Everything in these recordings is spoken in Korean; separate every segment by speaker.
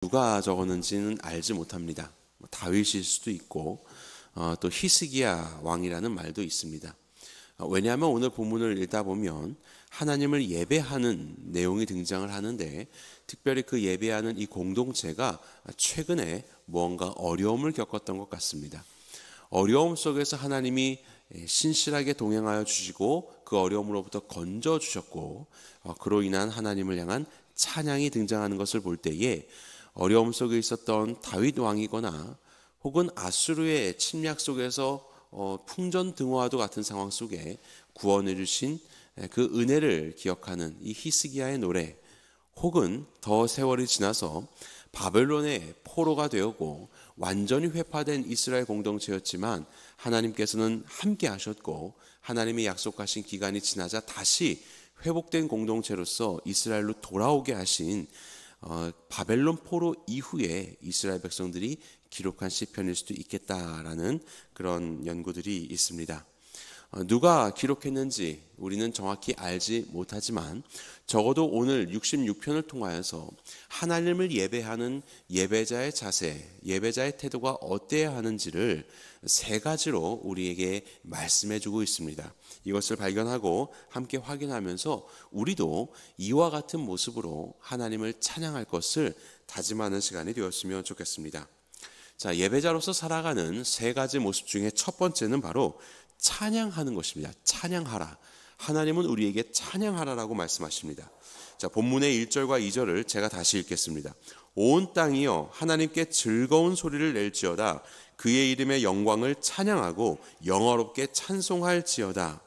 Speaker 1: 누가 적었는지는 알지 못합니다. 다윗일 수도 있고 또 히스기야 왕이라는 말도 있습니다. 왜냐하면 오늘 본문을 읽다 보면 하나님을 예배하는 내용이 등장을 하는데, 특별히 그 예배하는 이 공동체가 최근에 무언가 어려움을 겪었던 것 같습니다. 어려움 속에서 하나님이 신실하게 동행하여 주시고 그 어려움으로부터 건져 주셨고, 그로 인한 하나님을 향한 찬양이 등장하는 것을 볼 때에 어려움 속에 있었던 다윗 왕이거나 혹은 아수르의 침략 속에서 풍전등화와도 같은 상황 속에 구원해 주신 그 은혜를 기억하는 이 히스기야의 노래, 혹은 더 세월이 지나서 바벨론의 포로가 되었고 완전히 회파된 이스라엘 공동체였지만 하나님께서는 함께 하셨고 하나님이 약속하신 기간이 지나자 다시 회복된 공동체로서 이스라엘로 돌아오게 하신 바벨론 포로 이후에 이스라엘 백성들이 기록한 시편일 수도 있겠다라는 그런 연구들이 있습니다. 누가 기록했는지 우리는 정확히 알지 못하지만 적어도 오늘 66편을 통하여서 하나님을 예배하는 예배자의 자세, 예배자의 태도가 어때야 하는지를 세 가지로 우리에게 말씀해주고 있습니다. 이것을 발견하고 함께 확인하면서 우리도 이와 같은 모습으로 하나님을 찬양할 것을 다짐하는 시간이 되었으면 좋겠습니다. 자, 예배자로서 살아가는 세 가지 모습 중에 첫 번째는 바로 찬양하는 것입니다. 찬양하라. 하나님은 우리에게 찬양하라라고 말씀하십니다. 자, 본문의 1절과 2절을 제가 다시 읽겠습니다. 온 땅이여 하나님께 즐거운 소리를 낼지어다. 그의 이름의 영광을 찬양하고 영어롭게 찬송할지어다.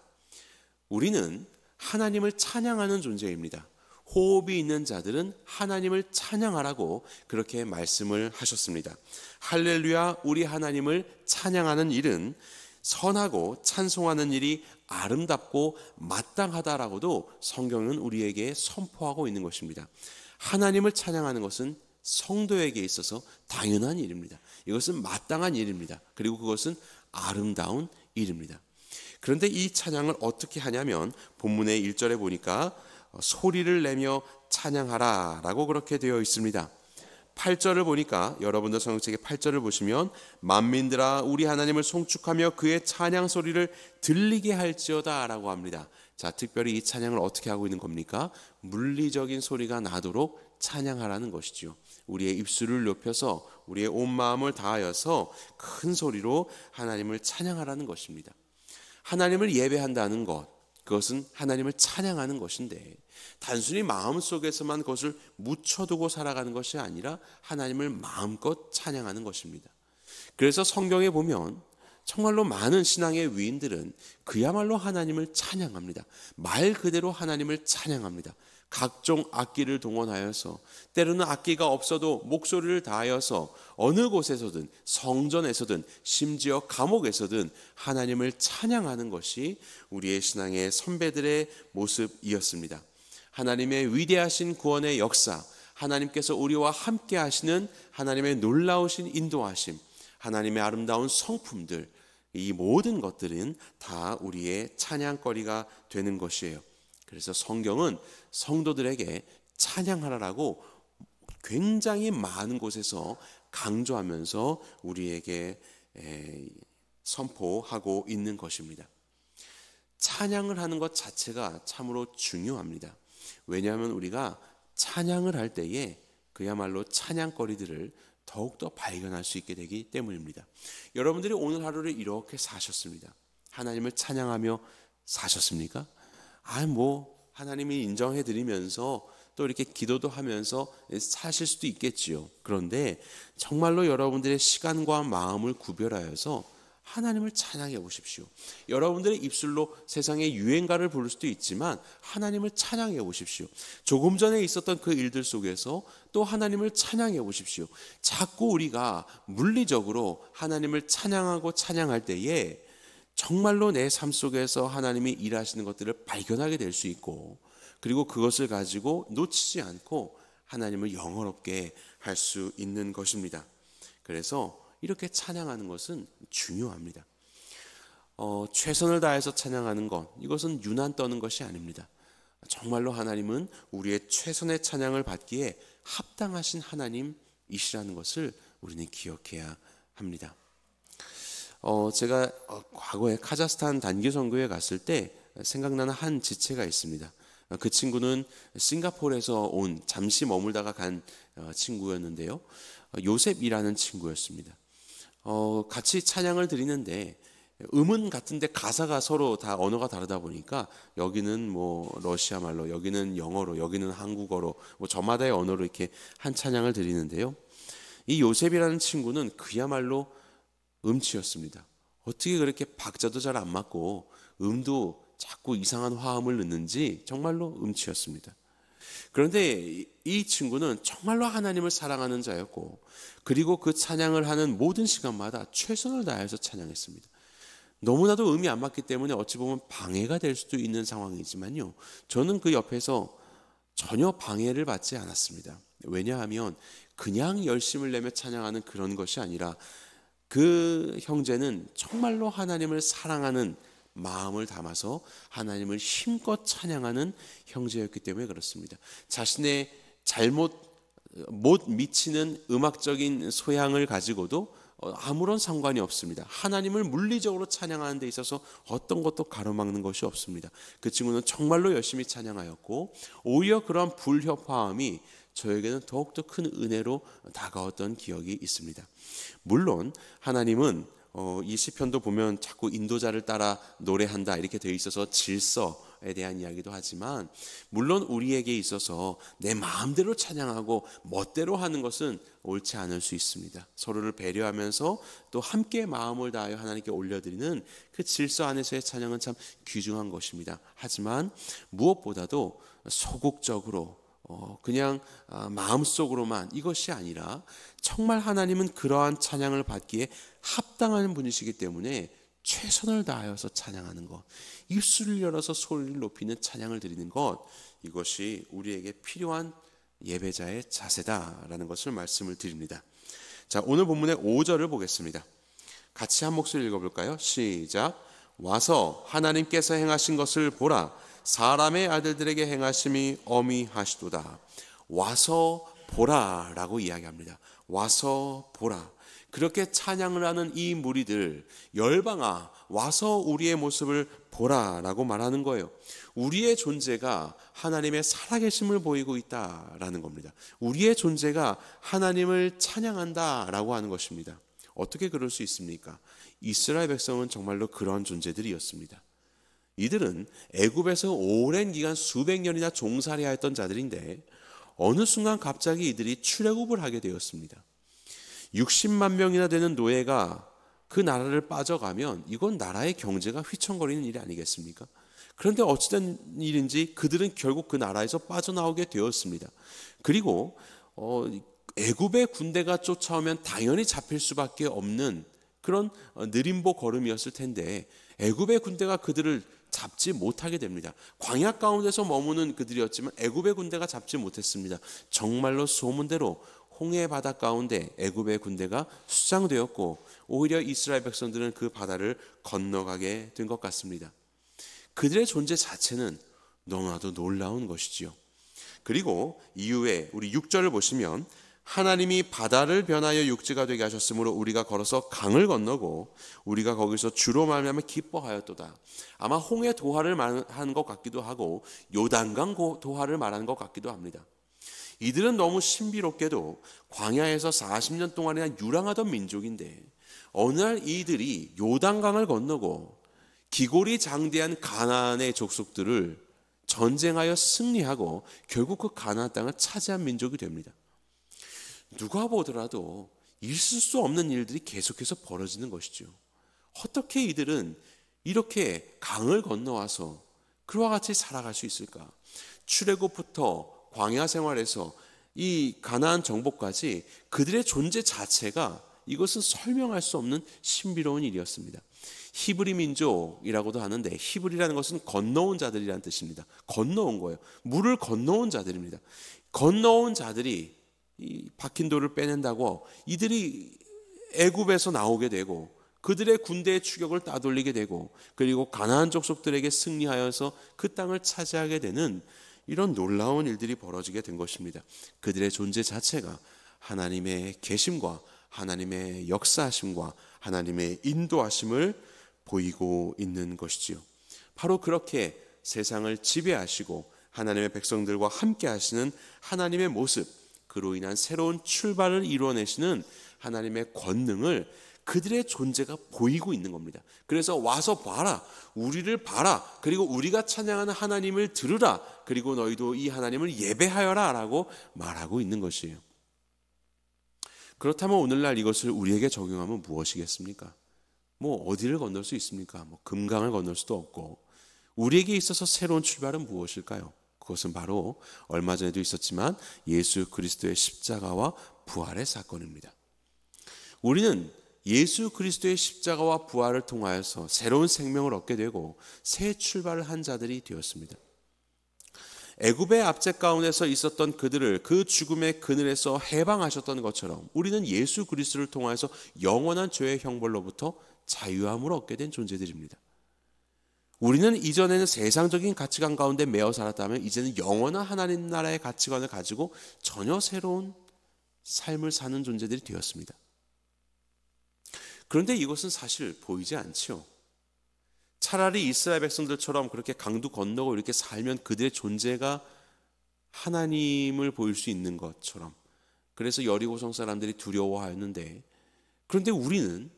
Speaker 1: 우리는 하나님을 찬양하는 존재입니다. 호흡이 있는 자들은 하나님을 찬양하라고 그렇게 말씀을 하셨습니다. 할렐루야, 우리 하나님을 찬양하는 일은 선하고 찬송하는 일이 아름답고 마땅하다라고도 성경은 우리에게 선포하고 있는 것입니다. 하나님을 찬양하는 것은 성도에게 있어서 당연한 일입니다. 이것은 마땅한 일입니다. 그리고 그것은 아름다운 일입니다. 그런데 이 찬양을 어떻게 하냐면 본문의 1절에 보니까 소리를 내며 찬양하라 라고 그렇게 되어 있습니다. 8절을 보니까 여러분들 성경책의 8절을 보시면 만민들아 우리 하나님을 송축하며 그의 찬양 소리를 들리게 할지어다 라고 합니다. 자, 특별히 이 찬양을 어떻게 하고 있는 겁니까? 물리적인 소리가 나도록 찬양하라는 것이죠. 우리의 입술을 높여서 우리의 온 마음을 다하여서 큰 소리로 하나님을 찬양하라는 것입니다. 하나님을 예배한다는 것, 그것은 하나님을 찬양하는 것인데 단순히 마음속에서만 그것을 묻혀두고 살아가는 것이 아니라 하나님을 마음껏 찬양하는 것입니다. 그래서 성경에 보면 정말로 많은 신앙의 위인들은 그야말로 하나님을 찬양합니다. 말 그대로 하나님을 찬양합니다. 각종 악기를 동원하여서, 때로는 악기가 없어도 목소리를 다하여서 어느 곳에서든 성전에서든 심지어 감옥에서든 하나님을 찬양하는 것이 우리의 신앙의 선배들의 모습이었습니다. 하나님의 위대하신 구원의 역사, 하나님께서 우리와 함께 하시는 하나님의 놀라우신 인도하심, 하나님의 아름다운 성품들, 이 모든 것들은 다 우리의 찬양거리가 되는 것이에요. 그래서 성경은 성도들에게 찬양하라라고 굉장히 많은 곳에서 강조하면서 우리에게 선포하고 있는 것입니다. 찬양을 하는 것 자체가 참으로 중요합니다. 왜냐하면 우리가 찬양을 할 때에 그야말로 찬양거리들을 더욱더 발견할 수 있게 되기 때문입니다. 여러분들이 오늘 하루를 이렇게 사셨습니다. 하나님을 찬양하며 사셨습니까? 하나님이 인정해드리면서 또 이렇게 기도도 하면서 사실 수도 있겠지요. 그런데 정말로 여러분들의 시간과 마음을 구별하여서 하나님을 찬양해 보십시오. 여러분들의 입술로 세상의 유행가를 부를 수도 있지만 하나님을 찬양해 보십시오. 조금 전에 있었던 그 일들 속에서 또 하나님을 찬양해 보십시오. 자꾸 우리가 물리적으로 하나님을 찬양하고 찬양할 때에 정말로 내 삶 속에서 하나님이 일하시는 것들을 발견하게 될 수 있고, 그리고 그것을 가지고 놓치지 않고 하나님을 영원롭게 할 수 있는 것입니다. 그래서 이렇게 찬양하는 것은 중요합니다. 최선을 다해서 찬양하는 것, 이것은 유난 떠는 것이 아닙니다. 정말로 하나님은 우리의 최선의 찬양을 받기에 합당하신 하나님이십니다. 이시라는 것을 우리는 기억해야 합니다. 제가 과거에 카자흐스탄 단기 선교에 갔을 때 생각나는 한 지체가 있습니다. 그 친구는 싱가포르에서 온 잠시 머물다가 간 친구였는데요. 요셉이라는 친구였습니다. 같이 찬양을 드리는데 음은 같은데 가사가 서로 다 언어가 다르다 보니까 여기는 뭐 러시아 말로, 여기는 영어로, 여기는 한국어로, 뭐 저마다의 언어로 이렇게 한 찬양을 드리는데요. 이 요셉이라는 친구는 그야말로 음치였습니다. 어떻게 그렇게 박자도 잘 안 맞고 음도 자꾸 이상한 화음을 넣는지 정말로 음치였습니다. 그런데 이 친구는 정말로 하나님을 사랑하는 자였고, 그리고 그 찬양을 하는 모든 시간마다 최선을 다해서 찬양했습니다. 너무나도 음이 안 맞기 때문에 어찌 보면 방해가 될 수도 있는 상황이지만요, 저는 그 옆에서 전혀 방해를 받지 않았습니다. 왜냐하면 그냥 열심을 내며 찬양하는 그런 것이 아니라 그 형제는 정말로 하나님을 사랑하는 마음을 담아서 하나님을 힘껏 찬양하는 형제였기 때문에 그렇습니다. 자신의 못 미치는 음악적인 소양을 가지고도 아무런 상관이 없습니다. 하나님을 물리적으로 찬양하는 데 있어서 어떤 것도 가로막는 것이 없습니다. 그 친구는 정말로 열심히 찬양하였고, 오히려 그런 불협화음이 저에게는 더욱더 큰 은혜로 다가왔던 기억이 있습니다. 물론 하나님은 이 시편도 보면 자꾸 인도자를 따라 노래한다 이렇게 되어 있어서 질서에 대한 이야기도 하지만, 물론 우리에게 있어서 내 마음대로 찬양하고 멋대로 하는 것은 옳지 않을 수 있습니다. 서로를 배려하면서 또 함께 마음을 다하여 하나님께 올려드리는 그 질서 안에서의 찬양은 참 귀중한 것입니다. 하지만 무엇보다도 소극적으로 그냥 마음속으로만, 이것이 아니라 정말 하나님은 그러한 찬양을 받기에 합당한 분이시기 때문에 최선을 다하여서 찬양하는 것, 입술을 열어서 소리를 높이는 찬양을 드리는 것, 이것이 우리에게 필요한 예배자의 자세다라는 것을 말씀을 드립니다. 자, 오늘 본문의 5절을 보겠습니다. 같이 한 목소리 읽어볼까요? 시작. 와서 하나님께서 행하신 것을 보라. 사람의 아들들에게 행하심이 어미하시도다. 와서 보라라고 이야기합니다. 와서 보라. 그렇게 찬양을 하는 이 무리들, 열방아 와서 우리의 모습을 보라라고 말하는 거예요. 우리의 존재가 하나님의 살아계심을 보이고 있다라는 겁니다. 우리의 존재가 하나님을 찬양한다라고 하는 것입니다. 어떻게 그럴 수 있습니까? 이스라엘 백성은 정말로 그런 존재들이었습니다. 이들은 애굽에서 오랜 기간 수백 년이나 종살이하였던 자들인데 어느 순간 갑자기 이들이 출애굽을 하게 되었습니다. 60만 명이나 되는 노예가 그 나라를 빠져가면 이건 나라의 경제가 휘청거리는 일이 아니겠습니까? 그런데 어찌된 일인지 그들은 결국 그 나라에서 빠져나오게 되었습니다. 그리고 애굽의 군대가 쫓아오면 당연히 잡힐 수밖에 없는 그런 느림보 걸음이었을 텐데 애굽의 군대가 그들을 잡지 못하게 됩니다. 광야 가운데서 머무는 그들이었지만 애굽의 군대가 잡지 못했습니다. 정말로 소문대로 홍해 바다 가운데 애굽의 군대가 수장되었고 오히려 이스라엘 백성들은 그 바다를 건너가게 된 것 같습니다. 그들의 존재 자체는 너무나도 놀라운 것이지요. 그리고 이후에 우리 6절을 보시면 하나님이 바다를 변하여 육지가 되게 하셨으므로 우리가 걸어서 강을 건너고 우리가 거기서 주로 말미암아 기뻐하였도다. 아마 홍해 도하를 말하는 것 같기도 하고 요단강 도하를 말하는 것 같기도 합니다. 이들은 너무 신비롭게도 광야에서 40년 동안이나 유랑하던 민족인데 어느 날 이들이 요단강을 건너고 기골이 장대한 가나안의 족속들을 전쟁하여 승리하고 결국 그 가나안 땅을 차지한 민족이 됩니다. 누가 보더라도 있을 수 없는 일들이 계속해서 벌어지는 것이죠. 어떻게 이들은 이렇게 강을 건너와서 그와 같이 살아갈 수 있을까? 출애굽부터 광야 생활에서 이 가나안 정복까지 그들의 존재 자체가 이것은 설명할 수 없는 신비로운 일이었습니다. 히브리 민족이라고도 하는데 히브리라는 것은 건너온 자들이라는 뜻입니다. 건너온 거예요. 물을 건너온 자들입니다. 건너온 자들이 이 박힌 돌을 빼낸다고 이들이 애굽에서 나오게 되고 그들의 군대의 추격을 따돌리게 되고 그리고 가나안 족속들에게 승리하여서 그 땅을 차지하게 되는 이런 놀라운 일들이 벌어지게 된 것입니다. 그들의 존재 자체가 하나님의 계심과 하나님의 역사하심과 하나님의 인도하심을 보이고 있는 것이지요. 바로 그렇게 세상을 지배하시고 하나님의 백성들과 함께 하시는 하나님의 모습, 그로 인한 새로운 출발을 이루어내시는 하나님의 권능을 그들의 존재가 보이고 있는 겁니다. 그래서 와서 봐라, 우리를 봐라, 그리고 우리가 찬양하는 하나님을 들으라, 그리고 너희도 이 하나님을 예배하여라 라고 말하고 있는 것이에요. 그렇다면 오늘날 이것을 우리에게 적용하면 무엇이겠습니까? 어디를 건널 수 있습니까? 금강을 건널 수도 없고, 우리에게 있어서 새로운 출발은 무엇일까요? 그것은 바로 얼마 전에도 있었지만 예수 그리스도의 십자가와 부활의 사건입니다. 우리는 예수 그리스도의 십자가와 부활을 통하여서 새로운 생명을 얻게 되고 새 출발을 한 자들이 되었습니다. 애굽의 압제 가운데서 있었던 그들을 그 죽음의 그늘에서 해방하셨던 것처럼 우리는 예수 그리스도를 통하여서 영원한 죄의 형벌로부터 자유함을 얻게 된 존재들입니다. 우리는 이전에는 세상적인 가치관 가운데 매어 살았다면 이제는 영원한 하나님 나라의 가치관을 가지고 전혀 새로운 삶을 사는 존재들이 되었습니다. 그런데 이것은 사실 보이지 않지요. 차라리 이스라엘 백성들처럼 그렇게 강도 건너고 이렇게 살면 그들의 존재가 하나님을 보일 수 있는 것처럼, 그래서 여리고성 사람들이 두려워하였는데, 그런데 우리는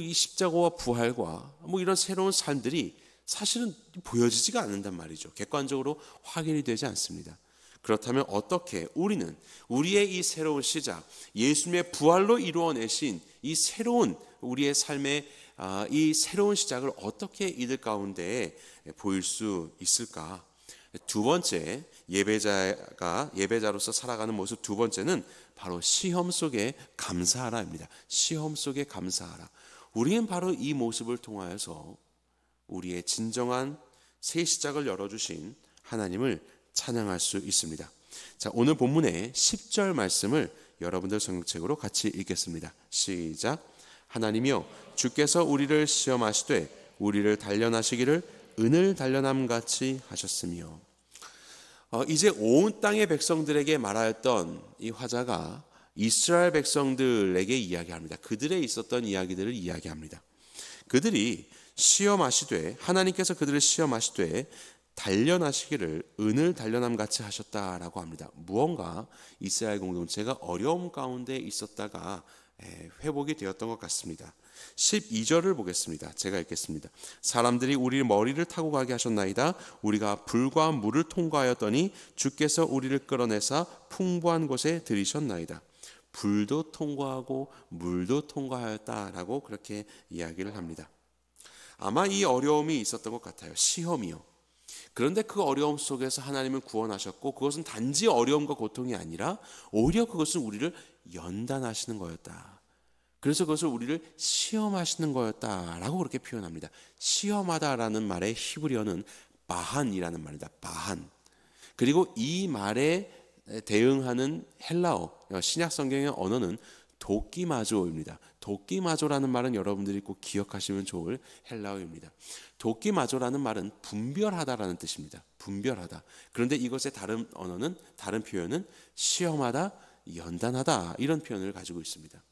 Speaker 1: 이 십자가와 부활과 이런 새로운 삶들이 사실은 보여지지가 않는단 말이죠. 객관적으로 확인이 되지 않습니다. 그렇다면 어떻게 우리는 우리의 이 새로운 시작, 예수님의 부활로 이루어내신 이 새로운 우리의 삶의 이 새로운 시작을 어떻게 이들 가운데 보일 수 있을까? 두 번째, 예배자로서 살아가는 모습 두 번째는 바로 시험 속에 감사하라입니다. 시험 속에 감사하라. 우리는 바로 이 모습을 통하여서 우리의 진정한 새 시작을 열어주신 하나님을 찬양할 수 있습니다. 자, 오늘 본문의 10절 말씀을 여러분들 성경책으로 같이 읽겠습니다. 시작. 하나님이여 주께서 우리를 시험하시되 우리를 단련하시기를 은을 단련함 같이 하셨으며. 이제 온 땅의 백성들에게 말하였던 이 화자가 이스라엘 백성들에게 이야기합니다. 그들의 있었던 이야기들을 이야기합니다. 그들이 시험하시되, 하나님께서 그들을 시험하시되 단련하시기를 은을 단련함 같이 하셨다라고 합니다. 무언가 이스라엘 공동체가 어려움 가운데 있었다가 회복이 되었던 것 같습니다. 12절을 보겠습니다. 제가 읽겠습니다. 사람들이 우리 머리를 타고 가게 하셨나이다. 우리가 불과 물을 통과하였더니 주께서 우리를 끌어내사 풍부한 곳에 들이셨나이다. 불도 통과하고 물도 통과하였다라고 그렇게 이야기를 합니다. 아마 이 어려움이 있었던 것 같아요. 시험이요. 그런데 그 어려움 속에서 하나님은 구원하셨고, 그것은 단지 어려움과 고통이 아니라 오히려 그것은 우리를 연단하시는 거였다. 그래서 그것을 우리를 시험하시는 거였다라고 그렇게 표현합니다. 시험하다라는 말의 히브리어는 바한이라는 말이다. 바한. 그리고 이 말에 대응하는 헬라어, 신약 성경의 언어는 도끼마조입니다. 도끼마조라는 말은 여러분들이 꼭 기억하시면 좋을 헬라어입니다. 도끼마조라는 말은 분별하다라는 뜻입니다. 분별하다. 그런데 이것의 다른 언어는, 다른 표현은 시험하다, 연단하다, 이런 표현을 가지고 있습니다.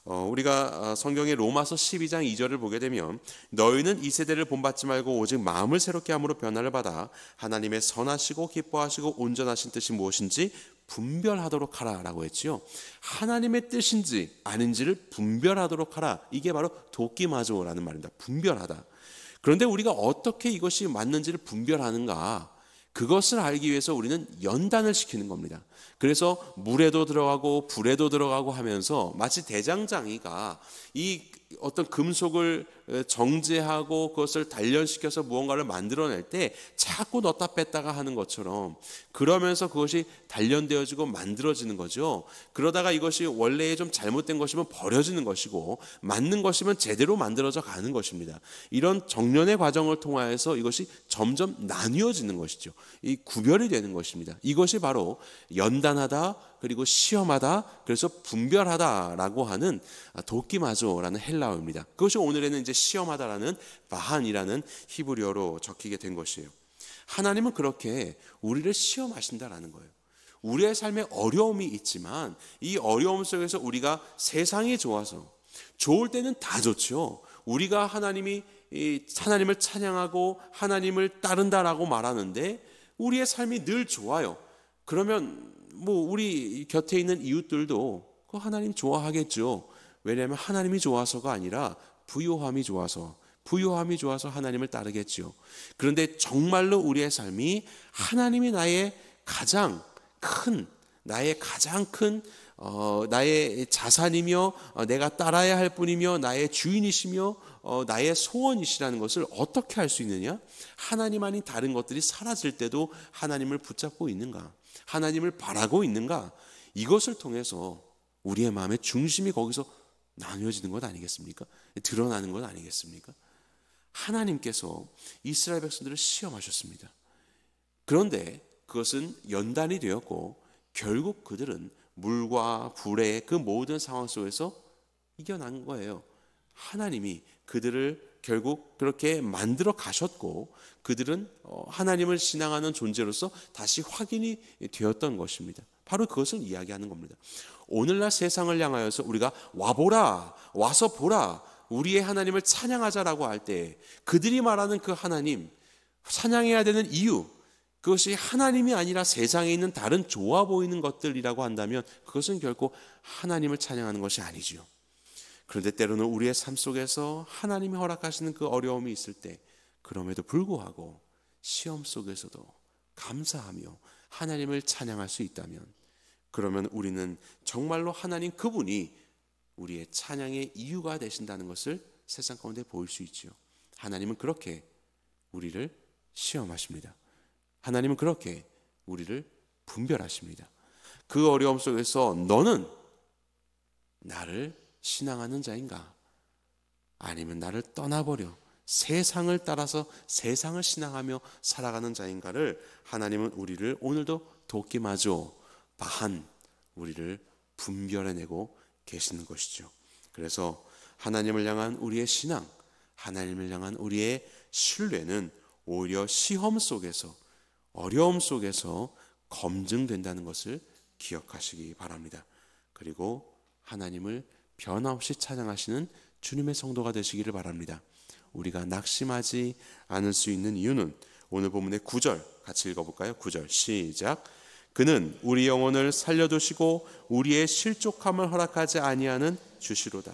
Speaker 1: 우리가 성경의 로마서 12장 2절을 보게 되면 너희는 이 세대를 본받지 말고 오직 마음을 새롭게 함으로 변화를 받아 하나님의 선하시고 기뻐하시고 온전하신 뜻이 무엇인지 분별하도록 하라 라고 했지요. 하나님의 뜻인지 아닌지를 분별하도록 하라. 이게 바로 도끼마조라는 말입니다. 분별하다. 그런데 우리가 어떻게 이것이 맞는지를 분별하는가? 그것을 알기 위해서 우리는 연단을 시키는 겁니다. 그래서 물에도 들어가고 불에도 들어가고 하면서 마치 대장장이가 이 어떤 금속을 정제하고 그것을 단련시켜서 무언가를 만들어낼 때 자꾸 넣었다 뺐다가 하는 것처럼, 그러면서 그것이 단련되어지고 만들어지는 거죠. 그러다가 이것이 원래 좀 잘못된 것이면 버려지는 것이고 맞는 것이면 제대로 만들어져 가는 것입니다. 이런 정련의 과정을 통하여서 이것이 점점 나뉘어지는 것이죠. 이 구별이 되는 것입니다. 이것이 바로 연단하다, 그리고 시험하다, 그래서 분별하다라고 하는 도끼마조라는 헬라어입니다. 그것이 오늘에는 이제 시험하다라는 바한이라는 히브리어로 적히게 된 것이에요. 하나님은 그렇게 우리를 시험하신다라는 거예요. 우리의 삶에 어려움이 있지만 이 어려움 속에서 우리가 세상이 좋아서, 좋을 때는 다 좋죠. 우리가 하나님을 찬양하고 하나님을 따른다라고 말하는데 우리의 삶이 늘 좋아요. 그러면 우리 곁에 있는 이웃들도 그 하나님 좋아하겠죠. 왜냐하면 하나님이 좋아서가 아니라 부요함이 좋아서 하나님을 따르겠죠. 그런데 정말로 우리의 삶이 하나님이 나의 가장 큰 나의 자산이며 내가 따라야 할 분이며 나의 주인이시며 나의 소원이시라는 것을 어떻게 알 수 있느냐? 하나님 아닌 다른 것들이 사라질 때도 하나님을 붙잡고 있는가? 하나님을 바라고 있는가? 이것을 통해서 우리의 마음의 중심이 거기서 나뉘어지는 것 아니겠습니까? 드러나는 것 아니겠습니까? 하나님께서 이스라엘 백성들을 시험하셨습니다. 그런데 그것은 연단이 되었고 결국 그들은 물과 불의 그 모든 상황 속에서 이겨난 거예요. 하나님이 그들을 결국 그렇게 만들어 가셨고 그들은 하나님을 신앙하는 존재로서 다시 확인이 되었던 것입니다. 바로 그것을 이야기하는 겁니다. 오늘날 세상을 향하여서 우리가 와보라, 와서 보라, 우리의 하나님을 찬양하자라고 할 때 그들이 말하는 그 하나님, 찬양해야 되는 이유, 그것이 하나님이 아니라 세상에 있는 다른 좋아 보이는 것들이라고 한다면 그것은 결코 하나님을 찬양하는 것이 아니지요. 그런데 때로는 우리의 삶 속에서 하나님이 허락하시는 그 어려움이 있을 때 그럼에도 불구하고 시험 속에서도 감사하며 하나님을 찬양할 수 있다면 그러면 우리는 정말로 하나님 그분이 우리의 찬양의 이유가 되신다는 것을 세상 가운데 보일 수 있지요. 하나님은 그렇게 우리를 시험하십니다. 하나님은 그렇게 우리를 분별하십니다. 그 어려움 속에서 너는 나를 신앙하는 자인가? 아니면 나를 떠나버려 세상을 따라서 세상을 신앙하며 살아가는 자인가를 하나님은 우리를 오늘도 돕기마저 바한 우리를 분별해내고 계시는 것이죠. 그래서 하나님을 향한 우리의 신앙, 하나님을 향한 우리의 신뢰는 오히려 시험 속에서 어려움 속에서 검증된다는 것을 기억하시기 바랍니다. 그리고 하나님을 변함없이 찬양하시는 주님의 성도가 되시기를 바랍니다. 우리가 낙심하지 않을 수 있는 이유는 오늘 본문의 9절 같이 읽어볼까요? 9절 시작. 그는 우리 영혼을 살려두시고 우리의 실족함을 허락하지 아니하는 주시로다.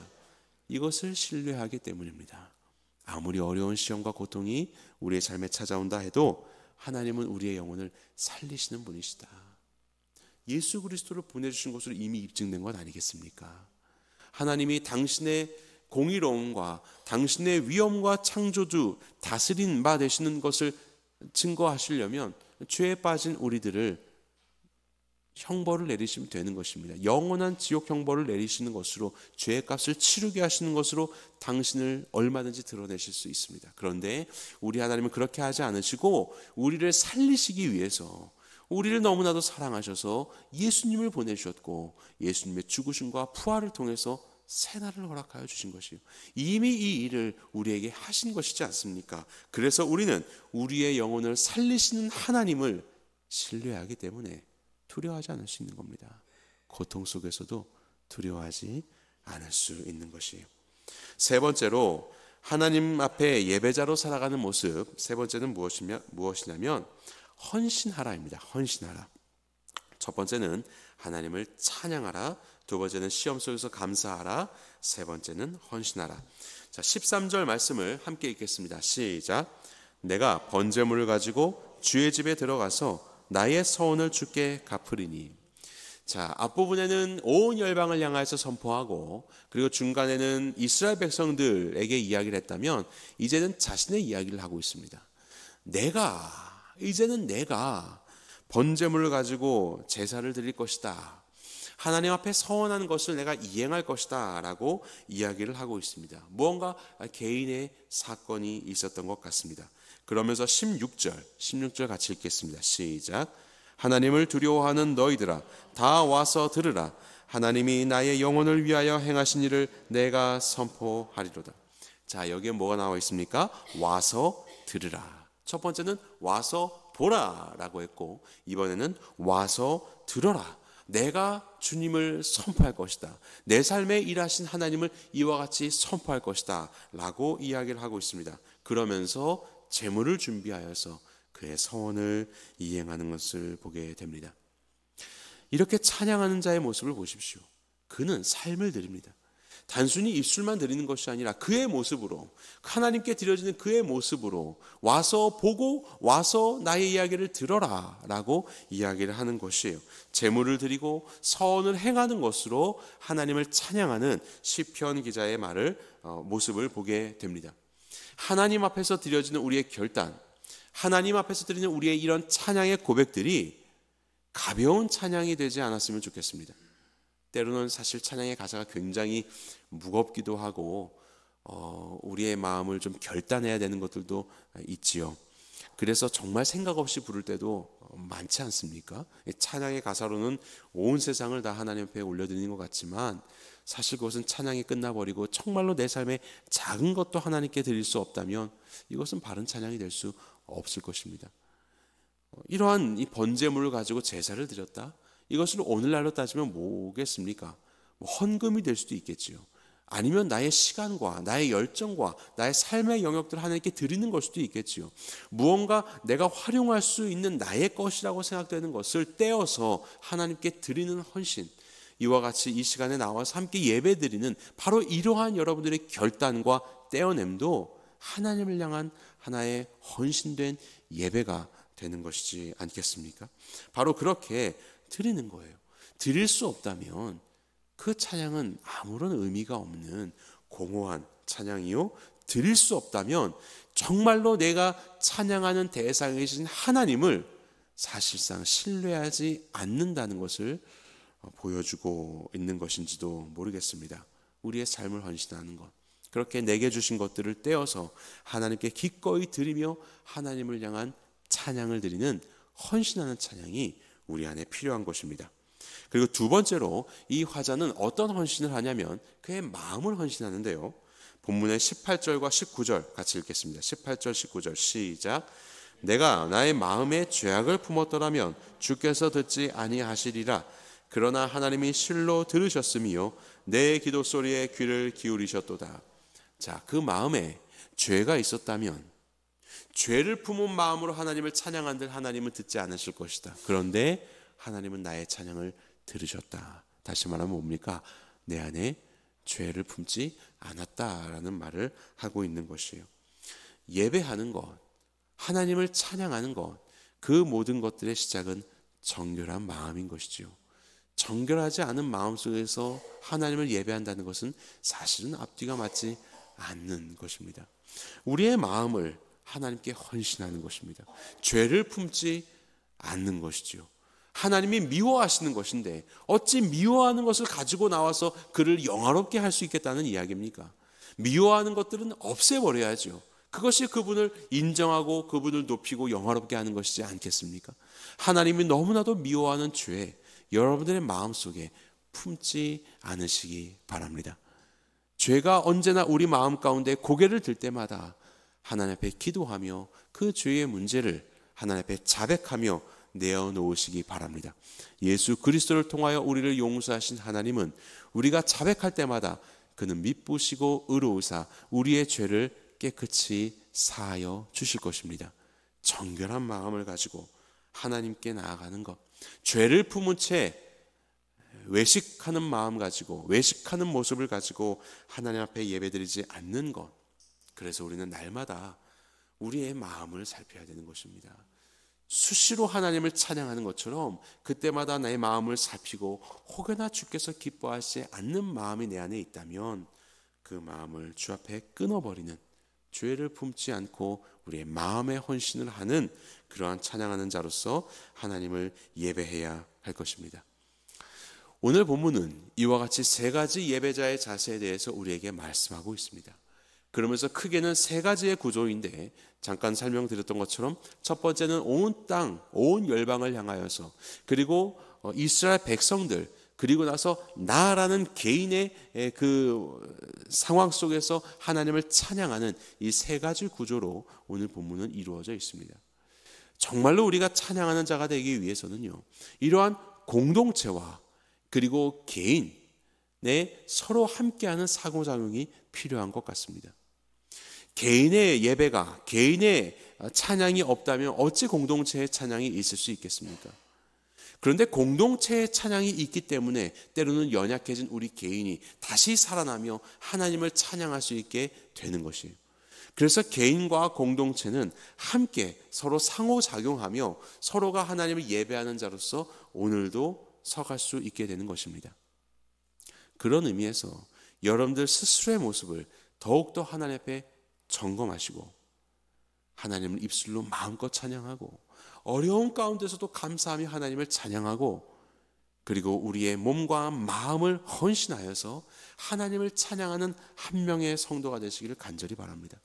Speaker 1: 이것을 신뢰하기 때문입니다. 아무리 어려운 시험과 고통이 우리의 삶에 찾아온다 해도 하나님은 우리의 영혼을 살리시는 분이시다. 예수 그리스도를 보내주신 것으로 이미 입증된 것 아니겠습니까? 하나님이 당신의 공의로움과 당신의 위엄과 창조주 다스린 바 되시는 것을 증거하시려면 죄에 빠진 우리들을 형벌을 내리시면 되는 것입니다. 영원한 지옥 형벌을 내리시는 것으로 죄의 값을 치르게 하시는 것으로 당신을 얼마든지 드러내실 수 있습니다. 그런데 우리 하나님은 그렇게 하지 않으시고 우리를 살리시기 위해서 우리를 너무나도 사랑하셔서 예수님을 보내주셨고 예수님의 죽으심과 부활을 통해서 새날을 허락하여 주신 것이요. 이미 이 일을 우리에게 하신 것이지 않습니까? 그래서 우리는 우리의 영혼을 살리시는 하나님을 신뢰하기 때문에 두려워하지 않을 수 있는 겁니다. 고통 속에서도 두려워하지 않을 수 있는 것이에요. 세 번째로 하나님 앞에 예배자로 살아가는 모습, 세 번째는 무엇이냐면 헌신하라입니다. 헌신하라. 첫 번째는 하나님을 찬양하라. 두 번째는 시험 속에서 감사하라. 세 번째는 헌신하라. 자, 13절 말씀을 함께 읽겠습니다. 시작. 내가 번제물을 가지고 주의 집에 들어가서 나의 서원을 주께 갚으리니. 자, 앞부분에는 온 열방을 향하여서 선포하고 그리고 중간에는 이스라엘 백성들에게 이야기를 했다면 이제는 자신의 이야기를 하고 있습니다. 이제는 내가 번제물을 가지고 제사를 드릴 것이다. 하나님 앞에 서원하는 것을 내가 이행할 것이다 라고 이야기를 하고 있습니다. 무언가 개인의 사건이 있었던 것 같습니다. 그러면서 16절 같이 읽겠습니다. 시작. 하나님을 두려워하는 너희들아 다 와서 들으라. 하나님이 나의 영혼을 위하여 행하신 일을 내가 선포하리로다. 자, 여기에 뭐가 나와 있습니까? 와서 들으라. 첫 번째는 와서 보라라고 했고, 이번에는 와서 들어라. 내가 주님을 선포할 것이다. 내 삶에 일하신 하나님을 이와 같이 선포할 것이다 라고 이야기를 하고 있습니다. 그러면서 제물을 준비하여서 그의 서원을 이행하는 것을 보게 됩니다. 이렇게 찬양하는 자의 모습을 보십시오. 그는 삶을 드립니다. 단순히 입술만 드리는 것이 아니라 그의 모습으로, 하나님께 드려지는 그의 모습으로 와서 보고 와서 나의 이야기를 들어라 라고 이야기를 하는 것이에요. 제물을 드리고 서원을 행하는 것으로 하나님을 찬양하는 시편 기자의 모습을 보게 됩니다. 하나님 앞에서 드려지는 우리의 결단, 하나님 앞에서 드리는 우리의 이런 찬양의 고백들이 가벼운 찬양이 되지 않았으면 좋겠습니다. 때로는 사실 찬양의 가사가 굉장히 무겁기도 하고 우리의 마음을 좀 결단해야 되는 것들도 있지요. 그래서 정말 생각 없이 부를 때도 많지 않습니까? 찬양의 가사로는 온 세상을 다 하나님 앞에 올려드리는 것 같지만 사실 그것은 찬양이 끝나버리고 정말로 내 삶에 작은 것도 하나님께 드릴 수 없다면 이것은 바른 찬양이 될 수 없을 것입니다. 이러한 이 번제물을 가지고 제사를 드렸다? 이것을 오늘날로 따지면 뭐겠습니까? 헌금이 될 수도 있겠지요. 아니면 나의 시간과 나의 열정과 나의 삶의 영역들을 하나님께 드리는 걸 수도 있겠지요. 무언가 내가 활용할 수 있는 나의 것이라고 생각되는 것을 떼어서 하나님께 드리는 헌신, 이와 같이 이 시간에 나와서 함께 예배드리는 바로 이러한 여러분들의 결단과 떼어냄도 하나님을 향한 하나의 헌신된 예배가 되는 것이지 않겠습니까? 바로 그렇게 드리는 거예요. 드릴 수 없다면 그 찬양은 아무런 의미가 없는 공허한 찬양이요, 드릴 수 없다면 정말로 내가 찬양하는 대상이신 하나님을 사실상 신뢰하지 않는다는 것을 보여주고 있는 것인지도 모르겠습니다. 우리의 삶을 헌신하는 것, 그렇게 내게 주신 것들을 떼어서 하나님께 기꺼이 드리며 하나님을 향한 찬양을 드리는 헌신하는 찬양이 우리 안에 필요한 것입니다. 그리고 두 번째로 이 화자는 어떤 헌신을 하냐면 그의 마음을 헌신하는데요. 본문의 18절과 19절 같이 읽겠습니다. 18절 19절 시작. 내가 나의 마음에 죄악을 품었더라면 주께서 듣지 아니하시리라. 그러나 하나님이 실로 들으셨으며 내 기도 소리에 귀를 기울이셨도다. 자, 그 마음에 죄가 있었다면 죄를 품은 마음으로 하나님을 찬양한들 하나님은 듣지 않으실 것이다. 그런데 하나님은 나의 찬양을 들으셨다. 다시 말하면 뭡니까? 내 안에 죄를 품지 않았다라는 말을 하고 있는 것이에요. 예배하는 것, 하나님을 찬양하는 것, 그 모든 것들의 시작은 정결한 마음인 것이지요. 정결하지 않은 마음 속에서 하나님을 예배한다는 것은 사실은 앞뒤가 맞지 않는 것입니다. 우리의 마음을 하나님께 헌신하는 것입니다. 죄를 품지 않는 것이지요. 하나님이 미워하시는 것인데 어찌 미워하는 것을 가지고 나와서 그를 영화롭게 할 수 있겠다는 이야기입니까? 미워하는 것들은 없애버려야죠. 그것이 그분을 인정하고 그분을 높이고 영화롭게 하는 것이지 않겠습니까? 하나님이 너무나도 미워하는 죄, 여러분들의 마음속에 품지 않으시기 바랍니다. 죄가 언제나 우리 마음 가운데 고개를 들 때마다 하나님 앞에 기도하며 그 죄의 문제를 하나님 앞에 자백하며 내어놓으시기 바랍니다. 예수 그리스도를 통하여 우리를 용서하신 하나님은 우리가 자백할 때마다 그는 미쁘시고 의로우사 우리의 죄를 깨끗이 사하여 주실 것입니다. 정결한 마음을 가지고 하나님께 나아가는 것, 죄를 품은 채 외식하는 마음 가지고 외식하는 모습을 가지고 하나님 앞에 예배드리지 않는 것, 그래서 우리는 날마다 우리의 마음을 살펴야 되는 것입니다. 수시로 하나님을 찬양하는 것처럼 그때마다 내 마음을 살피고 혹여나 주께서 기뻐하시지 않는 마음이 내 안에 있다면 그 마음을 주 앞에 끊어버리는, 죄를 품지 않고 우리의 마음에 헌신을 하는 그러한 찬양하는 자로서 하나님을 예배해야 할 것입니다. 오늘 본문은 이와 같이 세 가지 예배자의 자세에 대해서 우리에게 말씀하고 있습니다. 그러면서 크게는 세 가지의 구조인데 잠깐 설명드렸던 것처럼 첫 번째는 온 땅, 온 열방을 향하여서, 그리고 이스라엘 백성들, 그리고 나서 나라는 개인의 그 상황 속에서 하나님을 찬양하는 이 세 가지 구조로 오늘 본문은 이루어져 있습니다. 정말로 우리가 찬양하는 자가 되기 위해서는요, 이러한 공동체와 그리고 개인의 서로 함께하는 상호작용이 필요한 것 같습니다. 개인의 예배가, 개인의 찬양이 없다면 어찌 공동체의 찬양이 있을 수 있겠습니까? 그런데 공동체의 찬양이 있기 때문에 때로는 연약해진 우리 개인이 다시 살아나며 하나님을 찬양할 수 있게 되는 것이에요. 그래서 개인과 공동체는 함께 서로 상호작용하며 서로가 하나님을 예배하는 자로서 오늘도 서갈 수 있게 되는 것입니다. 그런 의미에서 여러분들 스스로의 모습을 더욱더 하나님 앞에 점검하시고 하나님을 입술로 마음껏 찬양하고 어려운 가운데서도 감사하며 하나님을 찬양하고 그리고 우리의 몸과 마음을 헌신하여서 하나님을 찬양하는 한 명의 성도가 되시기를 간절히 바랍니다.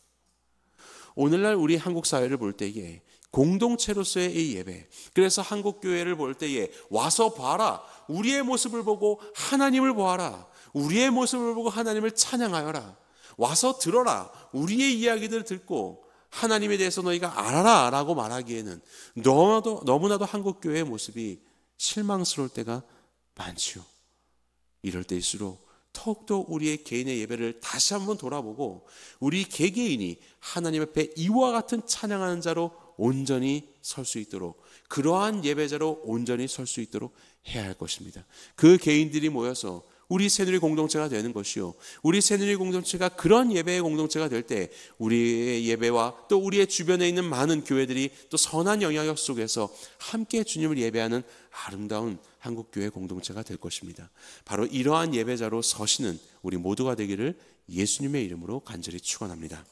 Speaker 1: 오늘날 우리 한국 사회를 볼 때에 공동체로서의 이 예배, 그래서 한국 교회를 볼 때에 와서 봐라, 우리의 모습을 보고 하나님을 보아라, 우리의 모습을 보고 하나님을 찬양하여라, 와서 들어라, 우리의 이야기들을 듣고 하나님에 대해서 너희가 알아라 라고 말하기에는 너무나도 한국 교회의 모습이 실망스러울 때가 많지요. 이럴 때일수록 더욱더 우리의 개인의 예배를 다시 한번 돌아보고 우리 개개인이 하나님 앞에 이와 같은 찬양하는 자로 온전히 설 수 있도록, 그러한 예배자로 온전히 설 수 있도록 해야 할 것입니다. 그 개인들이 모여서 우리 새누리 공동체가 되는 것이요, 우리 새누리 공동체가 그런 예배의 공동체가 될 때 우리의 예배와 또 우리의 주변에 있는 많은 교회들이 또 선한 영향력 속에서 함께 주님을 예배하는 아름다운 한국교회 공동체가 될 것입니다. 바로 이러한 예배자로 서시는 우리 모두가 되기를 예수님의 이름으로 간절히 축원합니다.